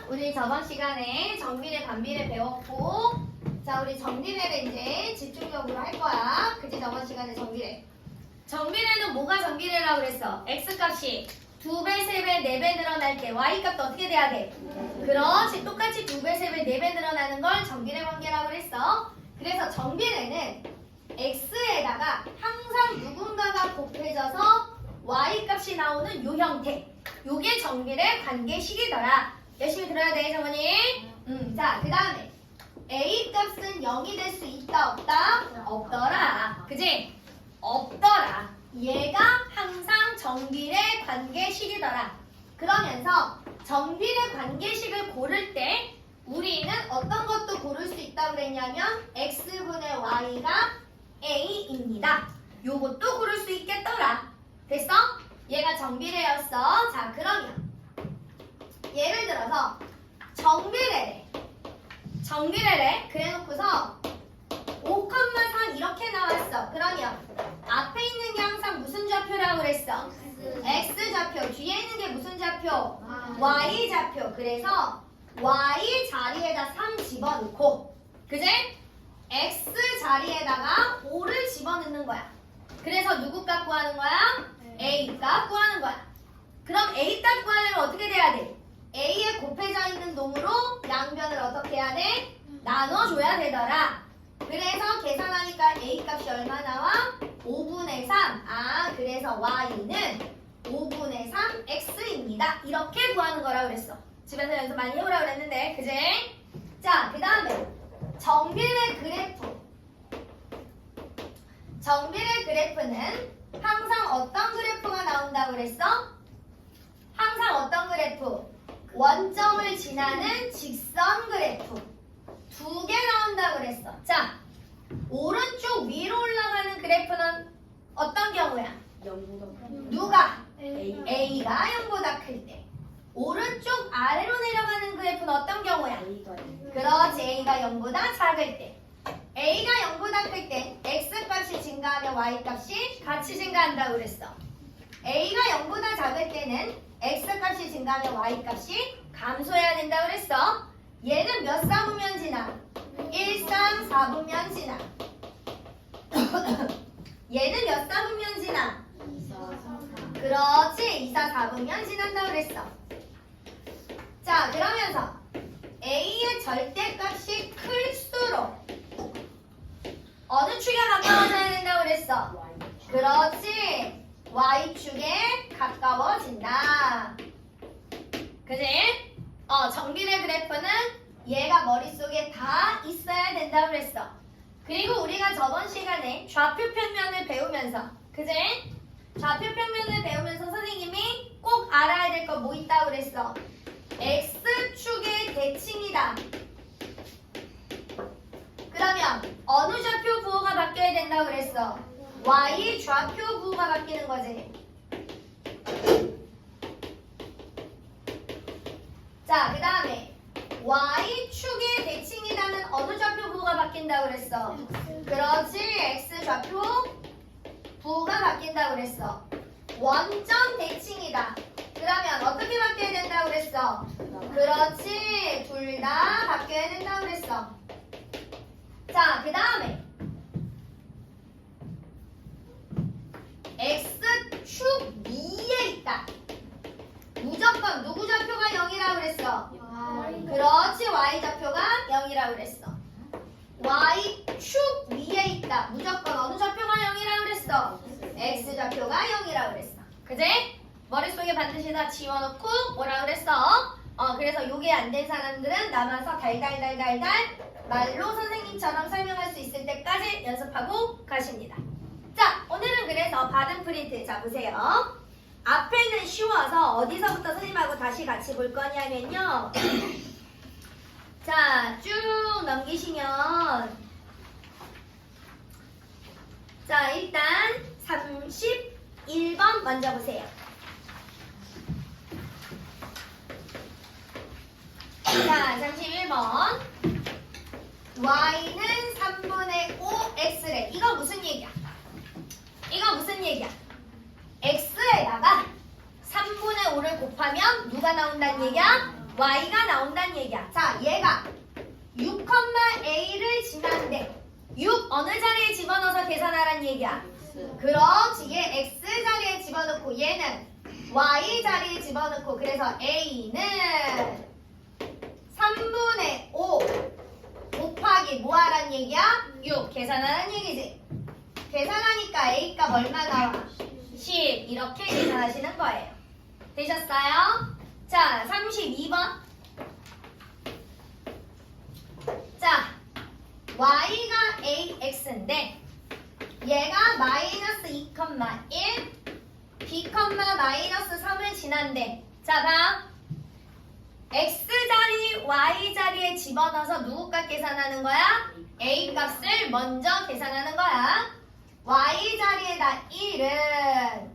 우리 저번 시간에 정비례, 반비례 배웠고, 자, 우리 정비례를 이제 집중적으로 할 거야. 그치, 저번 시간에 정비례. 정비례는 뭐가 정비례라고 그랬어? X값이 2배, 3배, 4배 늘어날 때 Y값도 어떻게 돼야 돼? 그렇지, 똑같이 2배, 3배, 4배 늘어나는 걸 정비례 관계라고 그랬어. 그래서 정비례는 X에다가 항상 누군가가 곱해져서 Y값이 나오는 요 형태. 요게 정비례 관계식이더라. 열심히 들어야 돼, 정원이. 자, 그 다음에 A값은 0이 될 수 있다, 없다? 없더라. 그지? 없더라. 얘가 항상 정비례 관계식이더라. 그러면서 정비례 관계식을 고를 때 우리는 어떤 것도 고를 수 있다고 그랬냐면 X분의 Y가 A입니다. 요것도 고를 수 있겠더라. 됐어? 얘가 정비례였어. 자, 그러면 예를 들어서 정비례래. 그래놓고서 5,4 이렇게 나왔어. 그러면 앞에 있는 게 항상 무슨 좌표라고 그랬어? X좌표. 뒤에 있는 게 무슨 좌표? Y좌표. 그래서 Y 자리에다 3 집어넣고, 그지? X 자리에다가 5를 집어넣는 거야. 그래서 누구 값 구하는 거야? A 값 구하는 거야. 그럼 A 값 구하려면 어떻게 돼야 돼? A에 곱해져 있는 놈으로 양변을 어떻게 해야 돼? 나눠줘야 되더라. 그래서 계산하니까 A 값이 얼마 나와? 5분의 3. 아, 그래서 Y는 5분의 3 X입니다. 이렇게 구하는 거라고 그랬어. 집에서 연습 많이 해보라고 그랬는데, 그지? 자, 그 다음에 정비례 그래프. 정비례 그래프는 항상 어떤 그래프가 나온다고 그랬어? 항상 어떤 그래프? 원점을 지나는 직선 그래프. 2개 나온다고 그랬어. 자, 오른쪽 위로 올라가는 그래프는 어떤 경우야? 누가? A가 0보다 클 때. 오른쪽 아래로 내려가는 그래프는 어떤 경우야? 그렇지, A가 0보다 작을 때. A가 0보다 클 때 X값이 증가하면 Y값이 같이 증가한다고 그랬어. A가 0보다 작을 때는 X값이 증가하면 Y값이 감소해야 된다고 그랬어. 얘는 몇 사분면 지나? 1, 3, 4분면 지나. 얘는 몇 사분면 지나? 2, 4, 3. 그렇지, 2, 4, 4분면 지난다고 그랬어. 자, 그러면서 A의 절대값이 클수록 어느 축에 가까워져야 된다고 그랬어? 그렇지, Y축에 가까워진다. 그지? 정비례 그래프는 얘가 머릿속에 다 있어야 된다고 그랬어. 그리고 우리가 저번 시간에 좌표 평면을 배우면서, 그지? 좌표 평면을 배우면서 선생님이 꼭 알아야 될 거 뭐 있다고 그랬어? X축의 대칭이다. 그러면 어느 좌표 부호가 바뀌어야 된다고 그랬어? Y 좌표 부호가 바뀌는 거지. 자, 그 다음에 Y축의 대칭이라는 어느 좌표 부호가 바뀐다고 그랬어? 그렇지, X 좌표 부호가 바뀐다고 그랬어. 원점 대칭이다. 그러면 어떻게 바뀌어야 된다고 그랬어? 그렇지, 둘 다 바뀌어야 된다고 그랬어. 자, 그 다음에 X축 위에 있다. 무조건 누구 좌표가 0이라고 그랬어? 그렇지, Y좌표가 0이라고 그랬어. Y축 위에 있다. 무조건 어느 좌표가 0이라고 그랬어? X좌표가 0이라고 그랬어. 그지? 머릿속에 반드시 다 지워놓고 뭐라 그랬어? 그래서 요게 안 된 사람들은 남아서 달달달달달 말로 선생님처럼 설명할 수 있을 때까지 연습하고 가십니다. 자, 오늘은 그래서 받은 프린트. 자, 보세요. 앞에는 쉬워서 어디서부터 선생님하고 다시 같이 볼 거냐면요. 자, 쭉 넘기시면, 자, 일단 31번 먼저 보세요. 자, 31번. Y는 3분의 5 X래. 이거 무슨 얘기야? 이거 무슨 얘기야? X에다가 3분의 5를 곱하면 누가 나온다는 얘기야? y가 나온다는 얘기야. 자, 얘가 6,a를 지났는데 6 어느 자리에 집어넣어서 계산하라는 얘기야? 그렇지. 얘 x 자리에 집어넣고 얘는 y 자리에 집어넣고 그래서 a는 3분의 5 곱하기 뭐 하라는 얘기야? 6 계산하라는 얘기지. 계산하니까 a값 얼마 나와? 10 이렇게 계산하시는 거예요. 되셨어요? 자, 32번. 자, y가 ax인데 얘가 마이너스 2,1 b, 마이너스 3을 지난데 자, 봐. x자리, y자리에 집어넣어서 누구 값 계산하는 거야? a값을 먼저 계산하는 거야. y자리에다 1은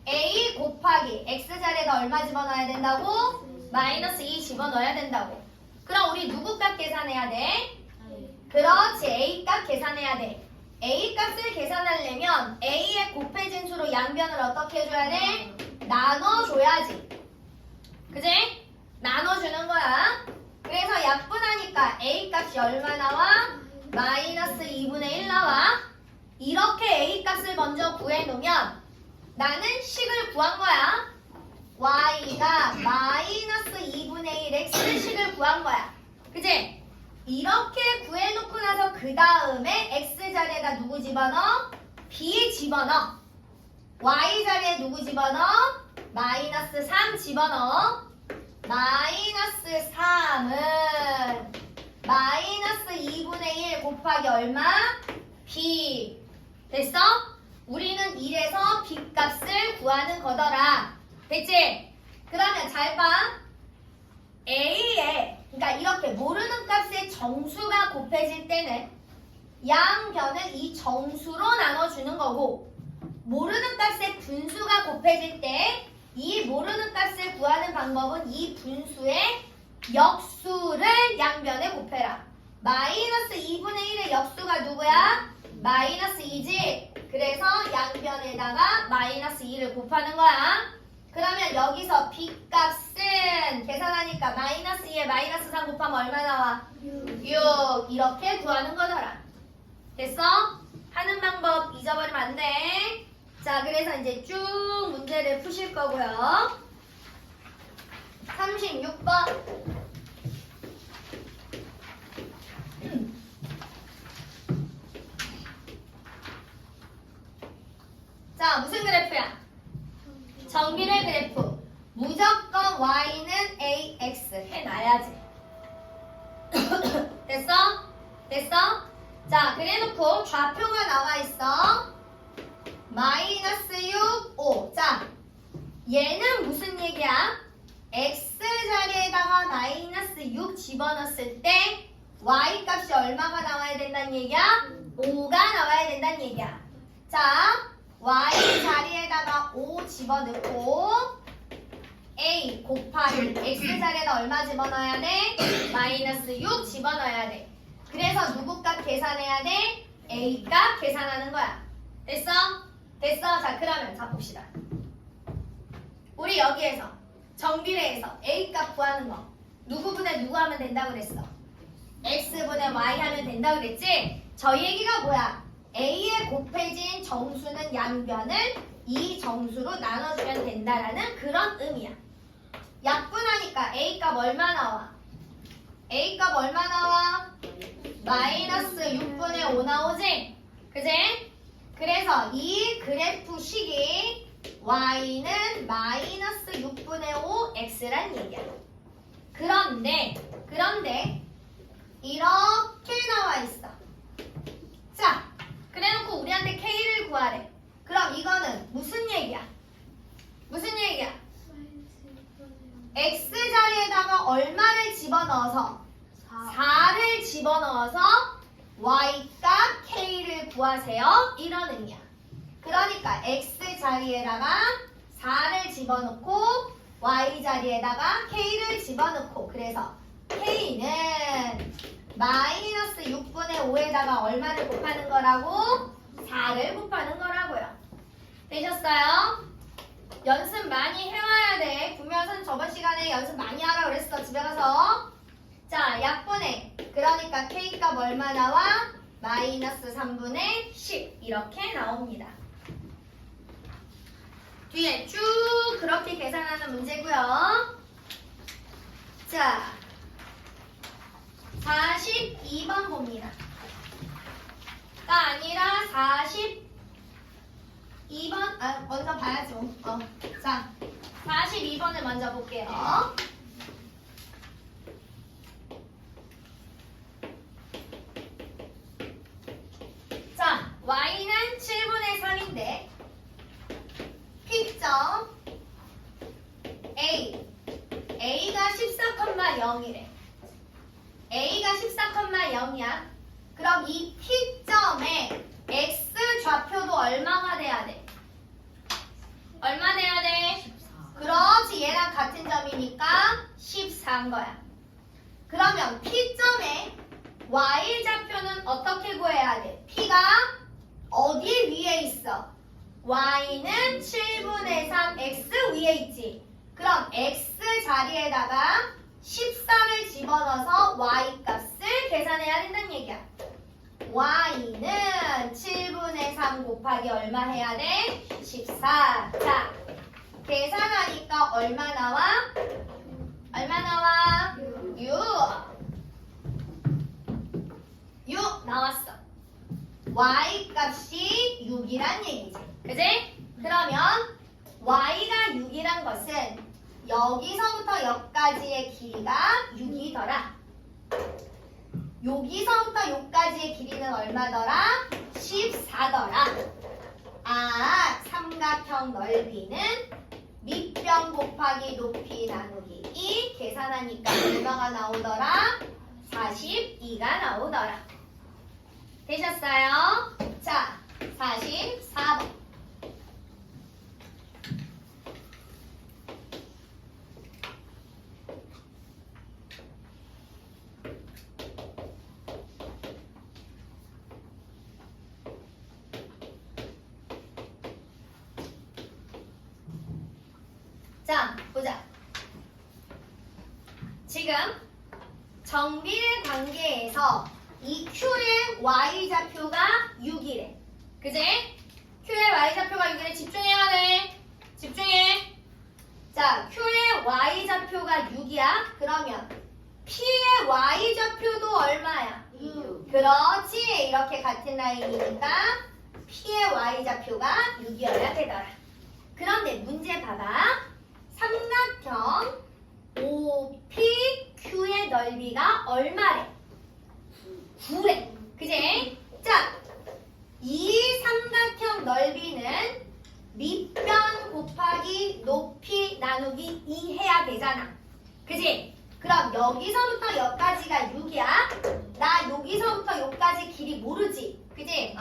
a 곱하기 x자리에다 얼마 집어넣어야 된다고? 마이너스 2 집어넣어야 된다고. 그럼 우리 누구 값 계산해야 돼? 그렇지. a 값 계산해야 돼. a 값을 계산하려면 a의 곱해진 수로 양변을 어떻게 해줘야 돼? 나눠줘야지. 그지? 나눠주는 거야. 그래서 약분하니까 a 값이 얼마 나와? 마이너스 2분의 1 나와. 이렇게 a 값을 먼저 구해놓으면 나는 식을 구한 거야. y가 마이너스 2분의 1 x식을 구한 거야. 그지? 이렇게 구해놓고 나서 그 다음에 x자리에다 누구 집어넣어? b 집어넣어. y자리에 누구 집어넣어? 마이너스 3 집어넣어. 마이너스 3은 마이너스 2분의 1 곱하기 얼마? b. 됐어? 우리는 이래서 b 값을 구하는 거더라. 됐지? 그러면 잘 봐. a에 그러니까 이렇게 모르는 값의 정수가 곱해질 때는 양변을 이 정수로 나눠주는 거고 모르는 값의 분수가 곱해질 때 이 모르는 값을 구하는 방법은 이 분수의 역수를 양변에 곱해라. 마이너스 2분의 1의 역수가 누구야? 마이너스 2지. 그래서 양변에다가 마이너스 2를 곱하는 거야. 그러면 여기서 b 값은 계산하니까 마이너스 2에 마이너스 3 곱하면 얼마 나와? 6. 이렇게 구하는 거더라. 됐어? 하는 방법 잊어버리면 안 돼. 자, 그래서 이제 쭉 문제를 푸실 거고요. 36번. 자, 무슨 그래프야? 정비례 그래프. 무조건 y는 ax 해놔야지. 됐어? 됐어? 자, 그래놓고 좌표가 나와 있어. 마이너스 6, 5. 자, 얘는 무슨 얘기야? x자리에다가 마이너스 6 집어넣었을 때 y 값이 얼마가 나와야 된다는 얘기야? 5가 나와야 된다는 얘기야. 자, y 자리에다가 5 집어넣고 a 곱하기 x자리에다 얼마 집어넣어야 돼? 마이너스 6 집어넣어야 돼. 그래서 누구 값 계산해야 돼? a 값 계산하는 거야. 됐어? 됐어? 자, 그러면 자 봅시다. 우리 여기에서 정비례에서 a 값 구하는 거 누구분의 누구 하면 된다고 그랬어? x분의 y 하면 된다고 그랬지? 저 얘기가 뭐야? a에 곱해진 정수는 양변을 이 정수로 나눠주면 된다라는 그런 의미야. 약분하니까 a 값 얼마 나와? a 값 얼마 나와? 마이너스 6분의 5 나오지? 그지? 그래서 이 그래프 식이 y는 마이너스 6분의 5 x란 얘기야. 그런데 이렇게 나와 있어. 자, 그래놓고 우리한테 k를 구하래. 그럼 이거는 무슨 얘기야? 무슨 얘기야? x자리에다가 얼마를 집어넣어서 4를 집어넣어서 y값 k를 구하세요. 이런 의미야. 그러니까 x자리에다가 4를 집어넣고 y자리에다가 k를 집어넣고 그래서 k는 마이너스 6분의 5에다가 얼마를 곱하는 거라고? 4를 곱하는 거라고요. 되셨어요? 연습 많이 해와야 돼. 분명 선생님 저번 시간에 연습 많이 하라 그랬어. 집에 가서. 자, 약분해. 그러니까 K값 얼마 나와? 마이너스 3분의 10 이렇게 나옵니다. 뒤에 쭉 그렇게 계산하는 문제고요. 자, 42번 봅니다. 가 아니라 42번 먼저 봐야죠. 자, 42번을 먼저 볼게요. 자, y는 7분의 3인데 P점 A가 14,0이래. A가 14,0이야. 그럼 이 P점에 X 좌표도 얼마가 돼야 돼? 얼마 돼야 돼? 그렇지, 얘랑 같은 점이니까 14인 거야. 그러면 P점에 Y 좌표는 어떻게 구해야 돼? P가 어디 위에 있어? Y는 7분의 3 X 위에 있지. 그럼 X 자리에다가 14를 집어넣어서 Y 값을 계산해야 된다는 얘기야. Y는 7분의 3 곱하기 얼마 해야 돼? 14. 자, 계산하니까 얼마 나와? 얼마 나와? 6 나왔어. Y 값이 6이란 얘기지. 그지? 그러면 Y가 6이란 것은 여기서부터 여기까지의 길이가 6이더라. 여기서부터 여기까지의 길이는 얼마더라? 14더라. 삼각형 넓이는 밑변 곱하기 높이 나누기 2 계산하니까 얼마가 나오더라? 42가 나오더라. 되셨어요? 자, 44번. 자, 보자. 지금 정비례 관계에서 이 Q의 Y좌표가 6이래. 그지? Q의 Y좌표가 6이래. 집중해야 돼. 집중해. 자, Q의 Y좌표가 6이야. 그러면 P의 Y좌표도 얼마야? 6. 그렇지. 이렇게 같은 라인이니까 P의 Y좌표가 6이어야 되더라. 그런데 문제 봐봐. 삼각형 OPQ의 넓이가 얼마래? 9래. 그지? 자, 이 삼각형 넓이는 밑변 곱하기 높이 나누기 2 해야 되잖아. 그지? 그럼 여기서부터 여기까지가 6이야. 나 여기서부터 여기까지 길이 모르지. 그지?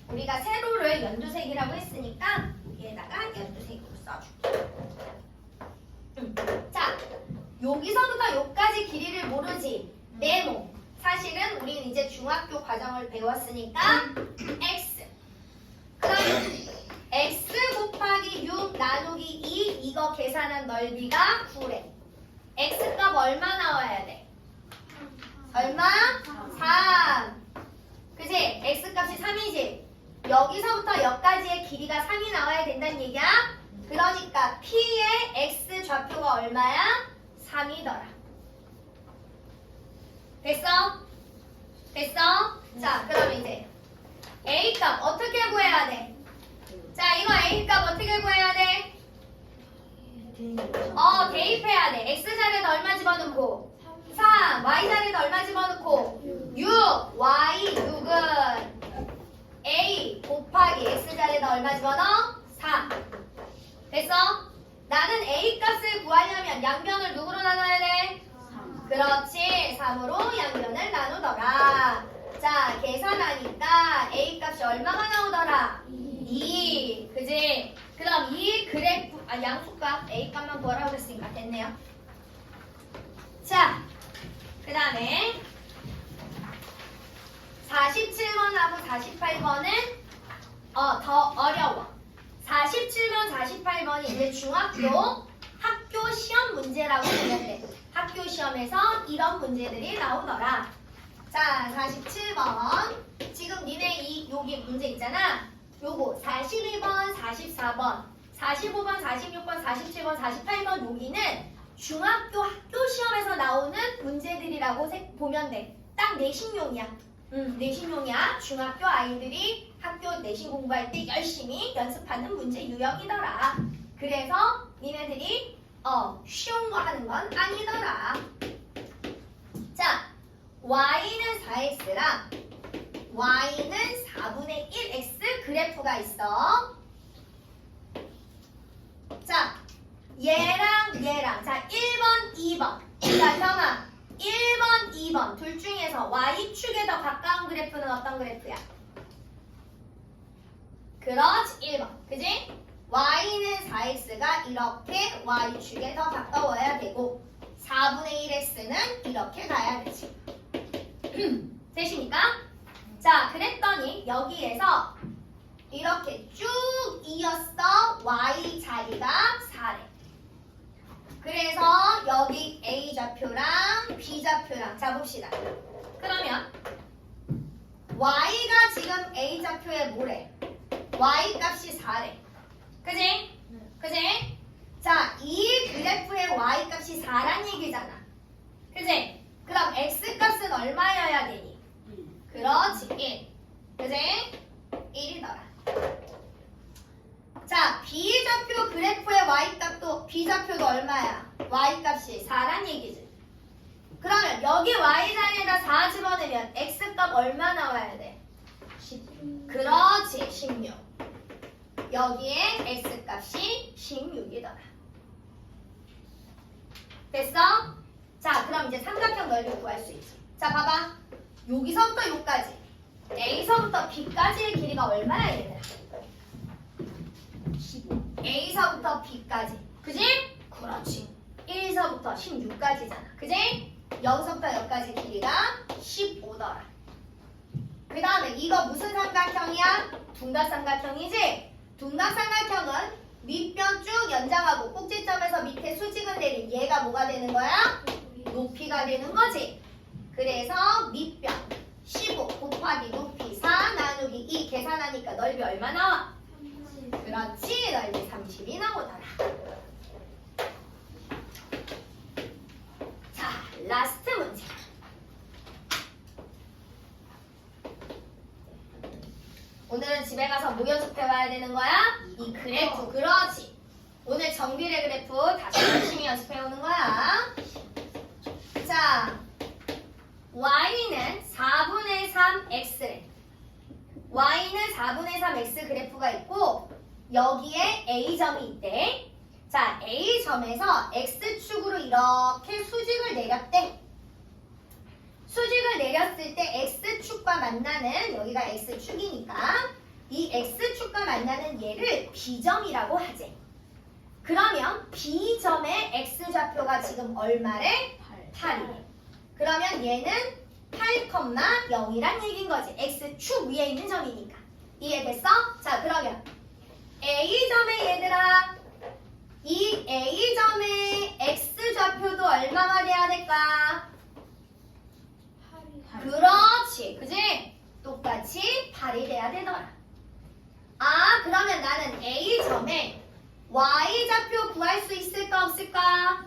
우리가 세로를 연두색이라고 했으니까 여기에다가 연두색으로 써줄게. 자, 여기서부터 여기까지 길이를 모르지. 네모. 사실은 우리는 이제 중학교 과정을 배웠으니까 x. 그럼 x 곱하기 6 나누기 2 이거 계산한 넓이가 9래. x값 얼마 나와야 돼? 얼마? 3. 그치? x값이 3이지. 여기서부터 여기까지의 길이가 3이 나와야 된다는 얘기야. 그러니까 P의 X 좌표가 얼마야? 3이더라. 됐어? 됐어? 자, 그럼 이제 A값 어떻게 구해야 돼? 자, 이거 A값 어떻게 구해야 돼? 대입해야 돼. X 자리에다 얼마 집어넣고? 3. Y 자리에다 얼마 집어넣고? 6. Y 6은 A 곱하기 X 자리에다 얼마 집어넣어? 3. 됐어? 나는 A 값을 구하려면 양변을 누구로 나눠야 돼? 3. 그렇지. 3으로 양변을 나누더라. 자, 계산하니까 A 값이 얼마가 나오더라? 2. 그지? 그럼 이 그래프, 양수값 A 값만 구하라고 했으니까 됐네요. 자, 그 다음에 47번하고 48번은 더 어려워. 47번, 48번이 이제 중학교 학교 시험 문제라고 보면 돼. 학교 시험에서 이런 문제들이 나오더라. 자, 47번. 지금 니네 여기 문제 있잖아. 요거 41번, 44번, 45번, 46번, 47번, 48번 여기는 중학교 학교 시험에서 나오는 문제들이라고 보면 돼. 딱 내신용이야. 내신용이야. 중학교 아이들이 학교 내신 공부할 때 열심히 연습하는 문제 유형이더라. 그래서 니네들이 쉬운 거 하는 건 아니더라. 자, y는 4x랑 y는 4분의 1x 그래프가 있어. 자, 얘랑 자 1번, 2번. 자, 형아 1번, 2번 둘 중에서 y축에 더 가까운 그래프는 어떤 그래프야? 그렇지, 1번. 그지? y는 4x가 이렇게 y축에 더 가까워야 되고 4분의 1x는 이렇게 가야 되지. 되십니까? 자, 그랬더니 여기에서 이렇게 쭉 이었어. y 자리가 4래. 그래서 여기 A 좌표랑 B 좌표랑 자 봅시다. 그러면 Y가 지금 A 좌표에 뭐래? Y 값이 4래. 그지? 그지? 자, 이 그래프의 Y 값이 4란 얘기잖아. 그지? 그럼 X 값은 얼마여야 되니? 그렇지, 1. 그지? 1이더라. 자, B좌표 그래프의 Y값도 B좌표도 얼마야? Y값이 4란 얘기지. 그러면 여기 Y자리에다 4 집어넣으면 X값 얼마 나와야 돼? 16. 그렇지, 16. 여기에 X값이 16이더라. 됐어? 자, 그럼 이제 삼각형 넓이 구할 수 있지. 자, 봐봐. 여기서부터 여기까지 A서부터 B까지의 길이가 얼마야, 얘들아? 15. A서부터 B까지. 그지? 그렇지. 1서부터 16까지잖아. 그지? 여기서부터 여기까지 길이가 15더라. 그 다음에 이거 무슨 삼각형이야? 둔각삼각형이지? 둔각삼각형은 밑변 쭉 연장하고 꼭지점에서 밑에 수직을 내린 얘가 뭐가 되는 거야? 높이가 되는 거지. 그래서 밑변 15 곱하기 높이 4 나누기 2 계산하니까 넓이 얼마 나와? 그렇지, 넓이 30이 나오더라. 자, 라스트 문제. 오늘은 집에 가서 뭐 연습해봐야 되는 거야? 이 그래프, 그렇지. 오늘 정비례 그래프 다시 열심히 연습해오는 거야. 자, y는 4분의 3x래. y는 4분의 3x 그래프가 있고 여기에 A점이 있대. 자, A점에서 X축으로 이렇게 수직을 내렸대. 수직을 내렸을 때 X축과 만나는, 여기가 X축이니까 이 X축과 만나는 얘를 B점이라고 하지. 그러면 B점의 X좌표가 지금 얼마래? 8이래. 그러면 얘는 8,0이란 얘기인 거지. X축 위에 있는 점이니까. 이해됐어? 자, 그러면 A점의 얘들아, 이 A점의 X좌표도 얼마가 돼야 될까? 8. 그렇지. 그지? 똑같이 8이 돼야 되더라. 아, 그러면 나는 A점에 Y좌표 구할 수 있을까 없을까?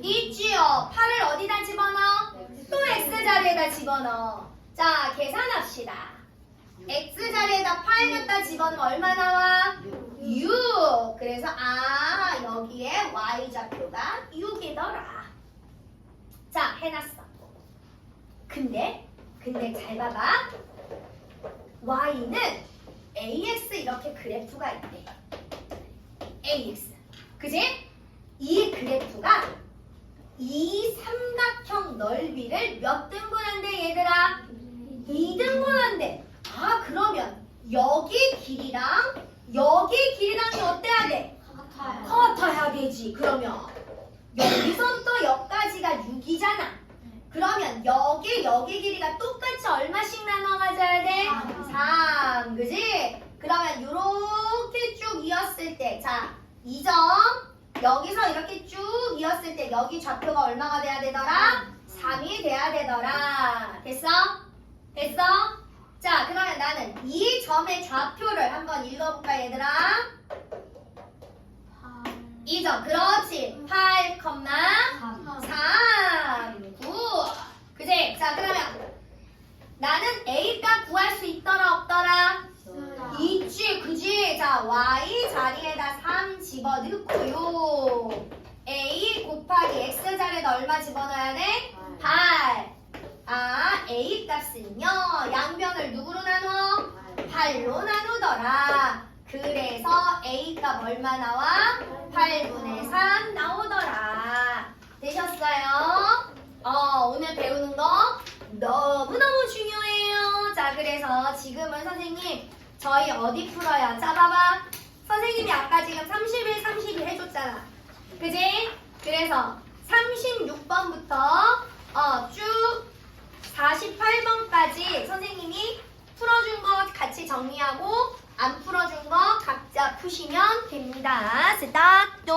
있지요. 8을 어디다 집어넣어? 또 X자리에다 집어넣어. 자, 계산합시다. X자리에다 8 갖다 집어넣으면 얼마 나와? 6. 그래서 여기에 Y좌표가 6이더라. 자, 해놨어. 근데 잘 봐봐. Y는 AX 이렇게 그래프가 있대. AX. 그지? 이 그래프가 이 삼각형 넓이를 몇 등분한대, 얘들아? 2등분한대. 아, 그러면 여기 길이랑 여기 길이랑이 어때야 돼? 같아야 되지. 그러면 여기서부터 여기까지가 6이잖아. 그러면 여기 길이가 똑같이 얼마씩 나눠 가져야 돼? 3. 그지? 그러면 이렇게 쭉 이었을 때, 자, 2점. 여기서 이렇게 쭉 이었을 때 여기 좌표가 얼마가 돼야 되더라? 3이 돼야 되더라. 됐어? 됐어? 자, 그러면 나는 이 점의 좌표를 한번 읽어볼까, 얘들아? 2점. 그렇지. 8, 3. 9. 그지? 자, 그러면 나는 A값 구할 수 있더라, 없더라? 있지, 그지? 자, Y 자리에다 3 집어넣고요. A 곱하기 X 자리에다 얼마 집어넣어야 돼? 8. 아, A 값은요, 양변을 누구로 나눠? 8로 나누더라. 그래서 A 값 얼마 나와? 8분의 3 나오더라. 되셨어요? 오늘 배우는 거 너무너무 중요해요. 자, 그래서 지금은 선생님, 저희 어디 풀어요? 자, 봐봐. 선생님이 아까 지금 31, 32 해줬잖아. 그지? 그래서 36번부터 쭉 48번까지 선생님이 풀어준 거 같이 정리하고 안 풀어준 거 각자 푸시면 됩니다. 스타트!